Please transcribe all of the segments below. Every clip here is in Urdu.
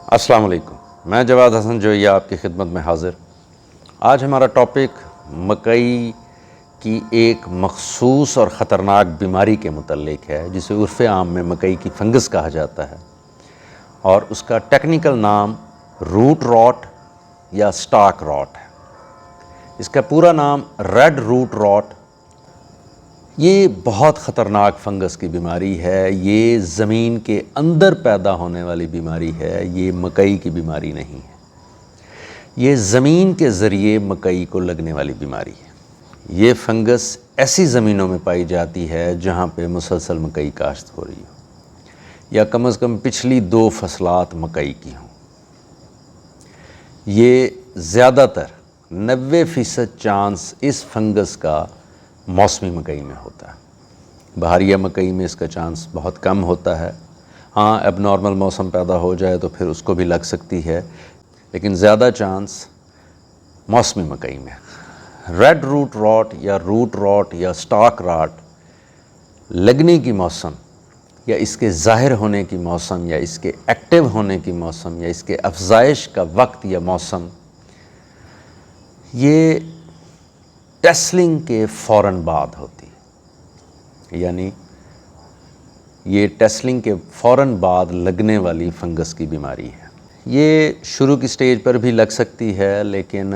السلام علیکم، میں جواد حسن جوئی آپ کی خدمت میں حاضر۔ آج ہمارا ٹاپک مکئی کی ایک مخصوص اور خطرناک بیماری کے متعلق ہے جسے عرف عام میں مکئی کی فنگس کہا جاتا ہے، اور اس کا ٹیکنیکل نام روٹ راٹ یا سٹاک راٹ ہے۔ اس کا پورا نام ریڈ روٹ راٹ۔ یہ بہت خطرناک فنگس کی بیماری ہے، یہ زمین کے اندر پیدا ہونے والی بیماری ہے، یہ مکئی کی بیماری نہیں ہے۔ یہ زمین کے ذریعے مکئی کو لگنے والی بیماری ہے۔ یہ فنگس ایسی زمینوں میں پائی جاتی ہے جہاں پہ مسلسل مکئی کاشت ہو رہی ہو، یا کم از کم پچھلی 2 فصلات مکئی کی ہوں۔ یہ زیادہ تر 90% چانس اس فنگس کا موسمی مکئی میں ہوتا ہے۔ بہاریہ مکئی میں اس کا چانس بہت کم ہوتا ہے۔ ہاں، اب نارمل موسم پیدا ہو جائے تو پھر اس کو بھی لگ سکتی ہے، لیکن زیادہ چانس موسمی مکئی میں۔ ریڈ روٹ راٹ یا سٹاک راٹ لگنے کی موسم، یا اس کے ظاہر ہونے کی موسم، یا اس کے ایکٹیو ہونے کی موسم، یا اس کے افزائش کا وقت یا موسم، یہ ٹیسلنگ کے فوراً بعد ہوتی ہے۔ یعنی یہ ٹیسلنگ کے فوراً بعد لگنے والی فنگس کی بیماری ہے۔ یہ شروع کی سٹیج پر بھی لگ سکتی ہے، لیکن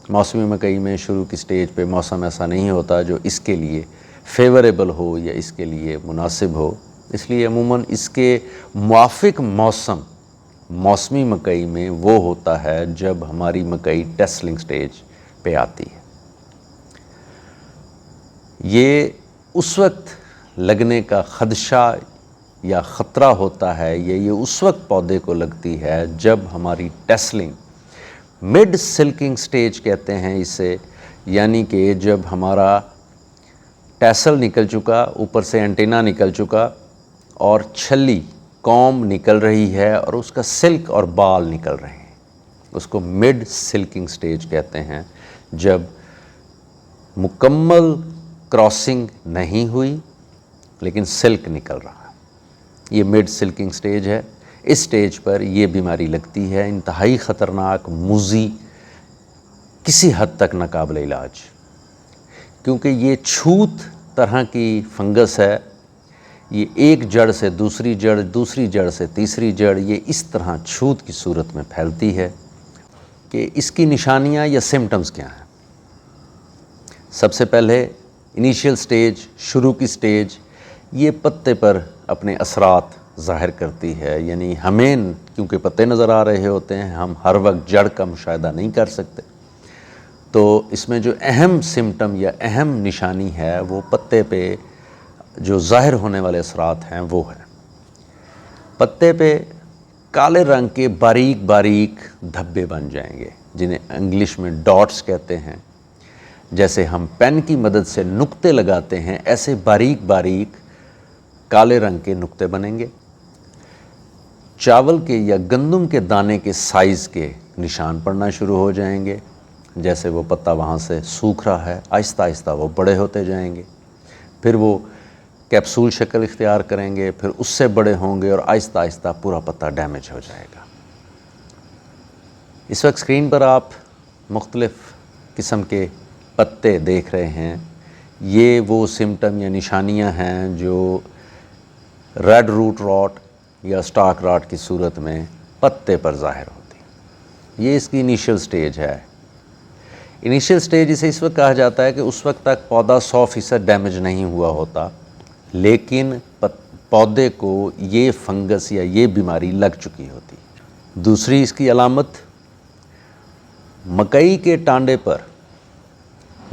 موسمی مکئی میں شروع کی سٹیج پہ موسم ایسا نہیں ہوتا جو اس کے لیے فیوریبل ہو یا اس کے لیے مناسب ہو، اس لیے عموماً اس کے موافق موسم موسمی مکئی میں وہ ہوتا ہے جب ہماری مکئی ٹیسلنگ سٹیج پہ آتی ہے۔ یہ اس وقت لگنے کا خدشہ یا خطرہ ہوتا ہے، یہ اس وقت پودے کو لگتی ہے جب ہماری ٹیسلنگ مڈ سلکنگ سٹیج کہتے ہیں اسے، یعنی کہ جب ہمارا ٹیسل نکل چکا، اوپر سے اینٹینا نکل چکا، اور چھلی کوم نکل رہی ہے اور اس کا سلک اور بال نکل رہے ہیں، اس کو مڈ سلکنگ سٹیج کہتے ہیں۔ جب مکمل کراسنگ نہیں ہوئی لیکن سلک نکل رہا ہے، یہ مڈ سلکنگ سٹیج ہے۔ اس سٹیج پر یہ بیماری لگتی ہے، انتہائی خطرناک، موذی، کسی حد تک ناقابل علاج، کیونکہ یہ چھوت طرح کی فنگس ہے۔ یہ ایک جڑ سے دوسری جڑ، دوسری جڑ سے تیسری جڑ، یہ اس طرح چھوت کی صورت میں پھیلتی ہے۔ کہ اس کی نشانیاں یا سمٹمز کیا ہیں؟ سب سے پہلے انیشیل سٹیج، شروع کی سٹیج، یہ پتے پر اپنے اثرات ظاہر کرتی ہے۔ یعنی ہمیں کیونکہ پتے نظر آ رہے ہوتے ہیں، ہم ہر وقت جڑ کا مشاہدہ نہیں کر سکتے، تو اس میں جو اہم سمٹم یا اہم نشانی ہے وہ پتے پہ جو ظاہر ہونے والے اثرات ہیں وہ ہے پتے پہ کالے رنگ کے باریک باریک دھبے بن جائیں گے، جنہیں انگلش میں ڈاٹس کہتے ہیں۔ جیسے ہم پین کی مدد سے نقطے لگاتے ہیں، ایسے باریک باریک کالے رنگ کے نقطے بنیں گے۔ چاول کے یا گندم کے دانے کے سائز کے نشان پڑنا شروع ہو جائیں گے، جیسے وہ پتا وہاں سے سوکھ رہا ہے، آہستہ آہستہ وہ بڑے ہوتے جائیں گے، پھر وہ کیپسول شکل اختیار کریں گے، پھر اس سے بڑے ہوں گے، اور آہستہ آہستہ پورا پتا ڈیمیج ہو جائے گا۔ اس وقت اسکرین پر آپ مختلف قسم کے پتے دیکھ رہے ہیں۔ یہ وہ سمٹم یا نشانیاں ہیں جو ریڈ روٹ راٹ یا سٹاک راٹ کی صورت میں پتے پر ظاہر ہوتی ہیں۔ یہ اس کی انیشیل سٹیج ہے۔ انیشیل سٹیج اسے اس وقت کہا جاتا ہے کہ اس وقت تک پودا 100% ڈیمیج نہیں ہوا ہوتا، لیکن پودے کو یہ فنگس یا یہ بیماری لگ چکی ہوتی۔ دوسری اس کی علامت، مکئی کے ٹانڈے پر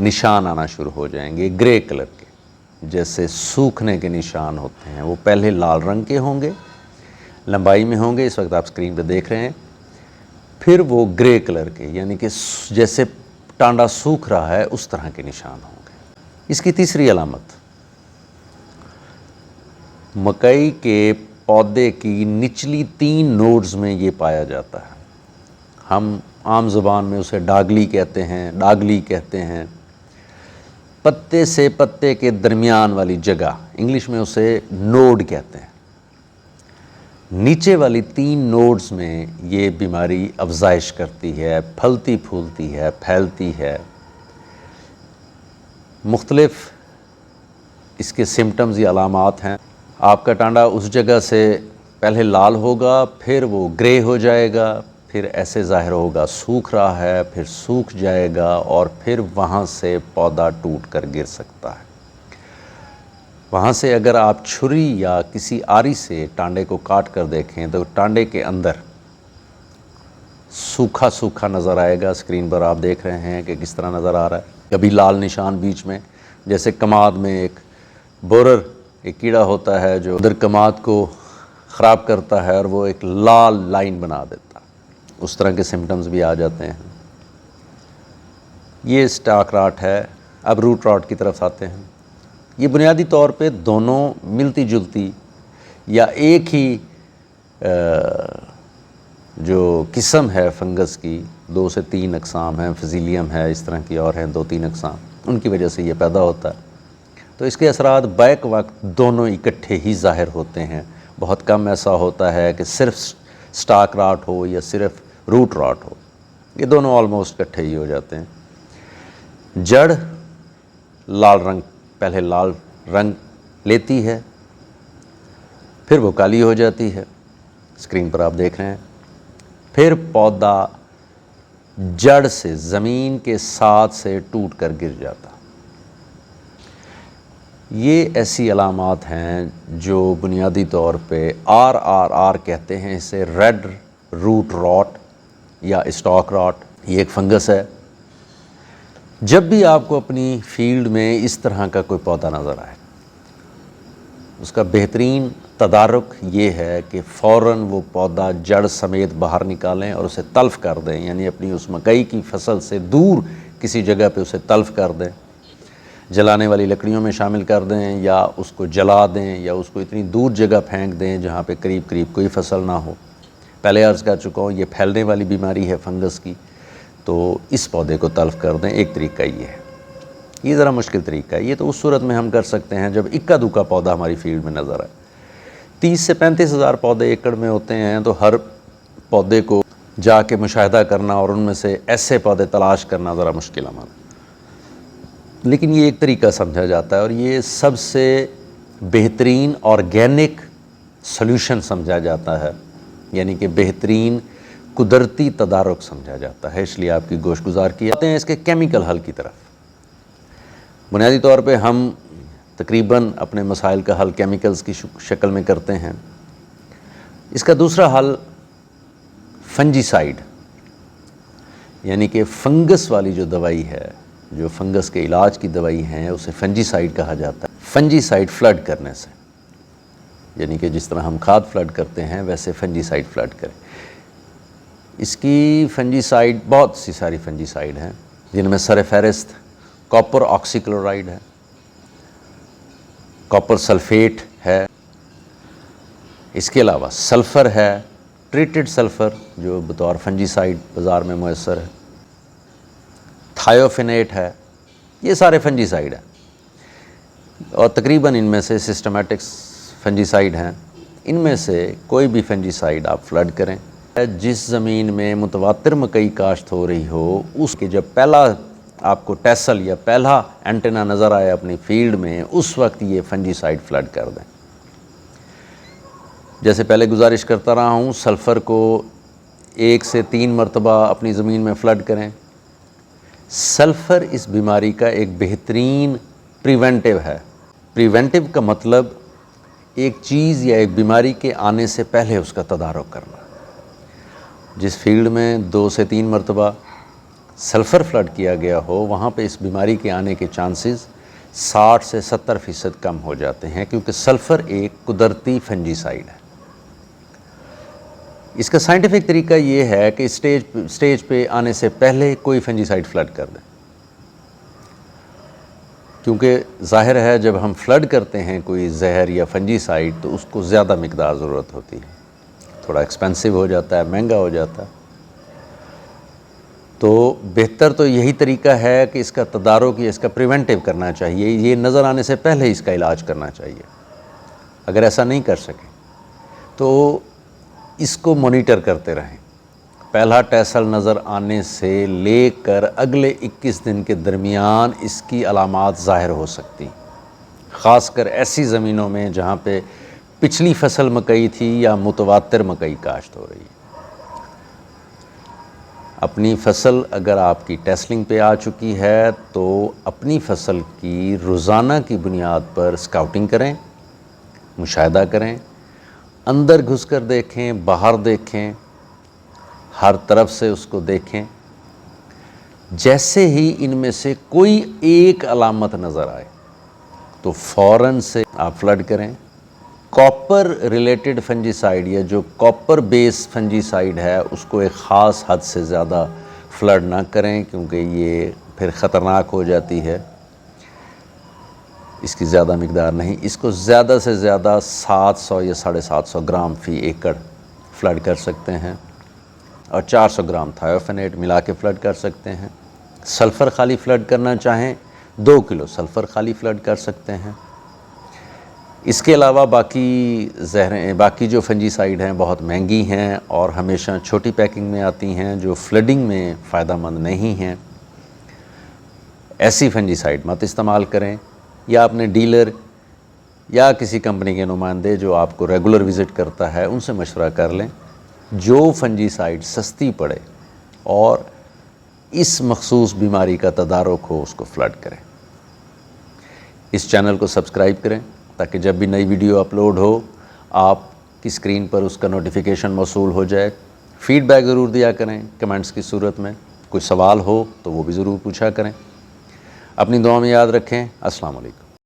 نشان آنا شروع ہو جائیں گے، گرے کلر کے، جیسے سوکھنے کے نشان ہوتے ہیں۔ وہ پہلے لال رنگ کے ہوں گے، لمبائی میں ہوں گے، اس وقت آپ اسکرین پہ دیکھ رہے ہیں، پھر وہ گرے کلر کے، یعنی کہ جیسے ٹانڈا سوکھ رہا ہے اس طرح کے نشان ہوں گے۔ اس کی تیسری علامت، مکئی کے پودے کی نچلی 3 نوڈز میں یہ پایا جاتا ہے۔ ہم عام زبان میں اسے ڈاگلی کہتے ہیں، ڈاگلی کہتے ہیں۔ پتے سے پتے کے درمیان والی جگہ، انگلش میں اسے نوڈ کہتے ہیں۔ نیچے والی 3 نوڈز میں یہ بیماری افزائش کرتی ہے، پھلتی پھولتی ہے، پھیلتی ہے۔ مختلف اس کے سمٹمز یا علامات ہیں۔ آپ کا ٹانڈا اس جگہ سے پہلے لال ہوگا، پھر وہ گرے ہو جائے گا، پھر ایسے ظاہر ہوگا سوکھ رہا ہے، پھر سوکھ جائے گا، اور پھر وہاں سے پودا ٹوٹ کر گر سکتا ہے۔ وہاں سے اگر آپ چھری یا کسی آری سے ٹانڈے کو کاٹ کر دیکھیں تو ٹانڈے کے اندر سوکھا سوکھا نظر آئے گا۔ اسکرین پر آپ دیکھ رہے ہیں کہ کس طرح نظر آ رہا ہے۔ کبھی لال نشان بیچ میں، جیسے کماد میں ایک بورر ایک کیڑا ہوتا ہے جو اندر کماد کو خراب کرتا ہے اور وہ ایک لال لائن بنا دیتا ہے، اس طرح کے سمٹمز بھی آ جاتے ہیں۔ یہ سٹاک راٹ ہے۔ اب روٹ راٹ کی طرف آتے ہیں۔ یہ بنیادی طور پہ دونوں ملتی جلتی یا ایک ہی جو قسم ہے فنگس کی، 2 سے 3 اقسام ہیں، فزیلیم ہے، اس طرح کی اور ہیں 2-3 اقسام، ان کی وجہ سے یہ پیدا ہوتا ہے۔ تو اس کے اثرات بیک وقت دونوں اکٹھے ہی ظاہر ہوتے ہیں۔ بہت کم ایسا ہوتا ہے کہ صرف سٹاک راٹ ہو یا صرف روٹ راٹ ہو، یہ دونوں آلموسٹ اکٹھے ہی ہو جاتے ہیں۔ جڑ لال رنگ، پہلے لال رنگ لیتی ہے، پھر وہ کالی ہو جاتی ہے، اسکرین پر آپ دیکھ رہے ہیں۔ پھر پودا جڑ سے زمین کے ساتھ سے ٹوٹ کر گر جاتا۔ یہ ایسی علامات ہیں جو بنیادی طور پہ RRR کہتے ہیں اسے، ریڈ روٹ راٹ یا اسٹاک راٹ۔ یہ ایک فنگس ہے۔ جب بھی آپ کو اپنی فیلڈ میں اس طرح کا کوئی پودا نظر آئے، اس کا بہترین تدارک یہ ہے کہ فوراً وہ پودا جڑ سمیت باہر نکالیں اور اسے تلف کر دیں، یعنی اپنی اس مکئی کی فصل سے دور کسی جگہ پہ اسے تلف کر دیں، جلانے والی لکڑیوں میں شامل کر دیں، یا اس کو جلا دیں، یا اس کو اتنی دور جگہ پھینک دیں جہاں پہ قریب قریب کوئی فصل نہ ہو۔ پہلے عرض کر چکا ہوں یہ پھیلنے والی بیماری ہے فنگس کی، تو اس پودے کو تلف کر دیں۔ ایک طریقہ یہ ہے، یہ ذرا مشکل طریقہ ہے۔ یہ تو اس صورت میں ہم کر سکتے ہیں جب اکا دکا پودا ہماری فیلڈ میں نظر آئے۔ 30 سے 35 ہزار پودے ایکڑ میں ہوتے ہیں، تو ہر پودے کو جا کے مشاہدہ کرنا اور ان میں سے ایسے پودے تلاش کرنا ذرا مشکل عمل، لیکن یہ ایک طریقہ سمجھا جاتا ہے، اور یہ سب سے بہترین آرگینک سلوشن سمجھا جاتا ہے، یعنی کہ بہترین قدرتی تدارک سمجھا جاتا ہے، اس لیے آپ کی گوش گزار کی جاتے ہیں۔ اس کے کیمیکل حل کی طرف بنیادی طور پہ ہم تقریباً اپنے مسائل کا حل کیمیکلز کی شکل میں کرتے ہیں۔ اس کا دوسرا حل فنجی سائیڈ، یعنی کہ فنگس والی جو دوائی ہے، جو فنگس کے علاج کی دوائی ہیں، اسے فنجی سائیڈ کہا جاتا ہے۔ فنجی سائیڈ فلڈ کرنے سے، یعنی کہ جس طرح ہم کھاد فلڈ کرتے ہیں ویسے فنجی سائیڈ فلڈ کریں۔ اس کی فنجی سائیڈ بہت سی ساری فنجی سائیڈ ہیں، جن میں سر فہرست کاپر آکسی کلورائڈ ہے، کاپر سلفیٹ ہے، اس کے علاوہ سلفر ہے، ٹریٹڈ سلفر جو بطور فنجی سائیڈ بازار میں میسر ہے، تھائیوفینیٹ ہے، یہ سارے فنجی سائیڈ ہیں، اور تقریباً ان میں سے سسٹمیٹکس فنجی سائیڈ ہیں۔ ان میں سے کوئی بھی فنجی سائیڈ آپ فلڈ کریں۔ جس زمین میں متواتر مکئی کاشت ہو رہی ہو، اس کے جب پہلا آپ کو ٹیسل یا پہلا اینٹینا نظر آئے اپنی فیلڈ میں، اس وقت یہ فنجی سائیڈ فلڈ کر دیں۔ جیسے پہلے گزارش کرتا رہا ہوں، سلفر کو 1 سے 3 مرتبہ اپنی زمین میں فلڈ کریں۔ سلفر اس بیماری کا ایک بہترین پریونٹیو ہے۔ پریونٹیو کا مطلب ایک چیز یا ایک بیماری کے آنے سے پہلے اس کا تدارک کرنا۔ جس فیلڈ میں 2 سے 3 مرتبہ سلفر فلڈ کیا گیا ہو، وہاں پہ اس بیماری کے آنے کے چانسز 60 سے 70% کم ہو جاتے ہیں، کیونکہ سلفر ایک قدرتی فنجی سائیڈ ہے۔ اس کا سائنٹیفک طریقہ یہ ہے کہ اسٹیج پہ آنے سے پہلے کوئی فنجی سائیڈ فلڈ کر دیں، کیونکہ ظاہر ہے جب ہم فلڈ کرتے ہیں کوئی زہر یا فنجی سائیڈ تو اس کو زیادہ مقدار ضرورت ہوتی ہے، تھوڑا ایکسپینسو ہو جاتا ہے، مہنگا ہو جاتا ہے۔ تو بہتر تو یہی طریقہ ہے کہ اس کا تدارک یا اس کا پریونٹیو کرنا چاہیے، یہ نظر آنے سے پہلے اس کا علاج کرنا چاہیے۔ اگر ایسا نہیں کر سکے تو اس کو مانیٹر کرتے رہیں۔ پہلا ٹیسل نظر آنے سے لے کر اگلے 21 دن کے درمیان اس کی علامات ظاہر ہو سکتی، خاص کر ایسی زمینوں میں جہاں پہ پچھلی فصل مکئی تھی یا متواتر مکئی کاشت ہو رہی ہے۔ اپنی فصل اگر آپ کی ٹیسلنگ پہ آ چکی ہے تو اپنی فصل کی روزانہ کی بنیاد پر سکاؤٹنگ کریں، مشاہدہ کریں، اندر گھس کر دیکھیں، باہر دیکھیں، ہر طرف سے اس کو دیکھیں۔ جیسے ہی ان میں سے کوئی ایک علامت نظر آئے تو فوراً سے آپ فلڈ کریں۔ کاپر ریلیٹڈ فنجی سائیڈ یا جو کاپر بیس فنجی سائیڈ ہے اس کو ایک خاص حد سے زیادہ فلڈ نہ کریں، کیونکہ یہ پھر خطرناک ہو جاتی ہے، اس کی زیادہ مقدار نہیں۔ اس کو زیادہ سے زیادہ 700 یا 750 گرام فی ایکڑ فلڈ کر سکتے ہیں، اور 400 گرام تھائیوفینیٹ ملا کے فلڈ کر سکتے ہیں۔ سلفر خالی فلڈ کرنا چاہیں 2 کلو سلفر خالی فلڈ کر سکتے ہیں۔ اس کے علاوہ باقی جو فنجی سائیڈ ہیں بہت مہنگی ہیں اور ہمیشہ چھوٹی پیکنگ میں آتی ہیں جو فلڈنگ میں فائدہ مند نہیں ہیں۔ ایسی فنجی سائیڈ مت استعمال کریں، یا اپنے ڈیلر یا کسی کمپنی کے نمائندے جو آپ کو ریگولر وزٹ کرتا ہے ان سے مشورہ کر لیں، جو فنجی سائیڈ سستی پڑے اور اس مخصوص بیماری کا تدارک ہو اس کو فلڈ کریں۔ اس چینل کو سبسکرائب کریں تاکہ جب بھی نئی ویڈیو اپلوڈ ہو آپ کی اسکرین پر اس کا نوٹیفیکیشن موصول ہو جائے۔ فیڈ بیک ضرور دیا کریں کمنٹس کی صورت میں، کوئی سوال ہو تو وہ بھی ضرور پوچھا کریں۔ اپنی دعا میں یاد رکھیں۔ السلام علیکم۔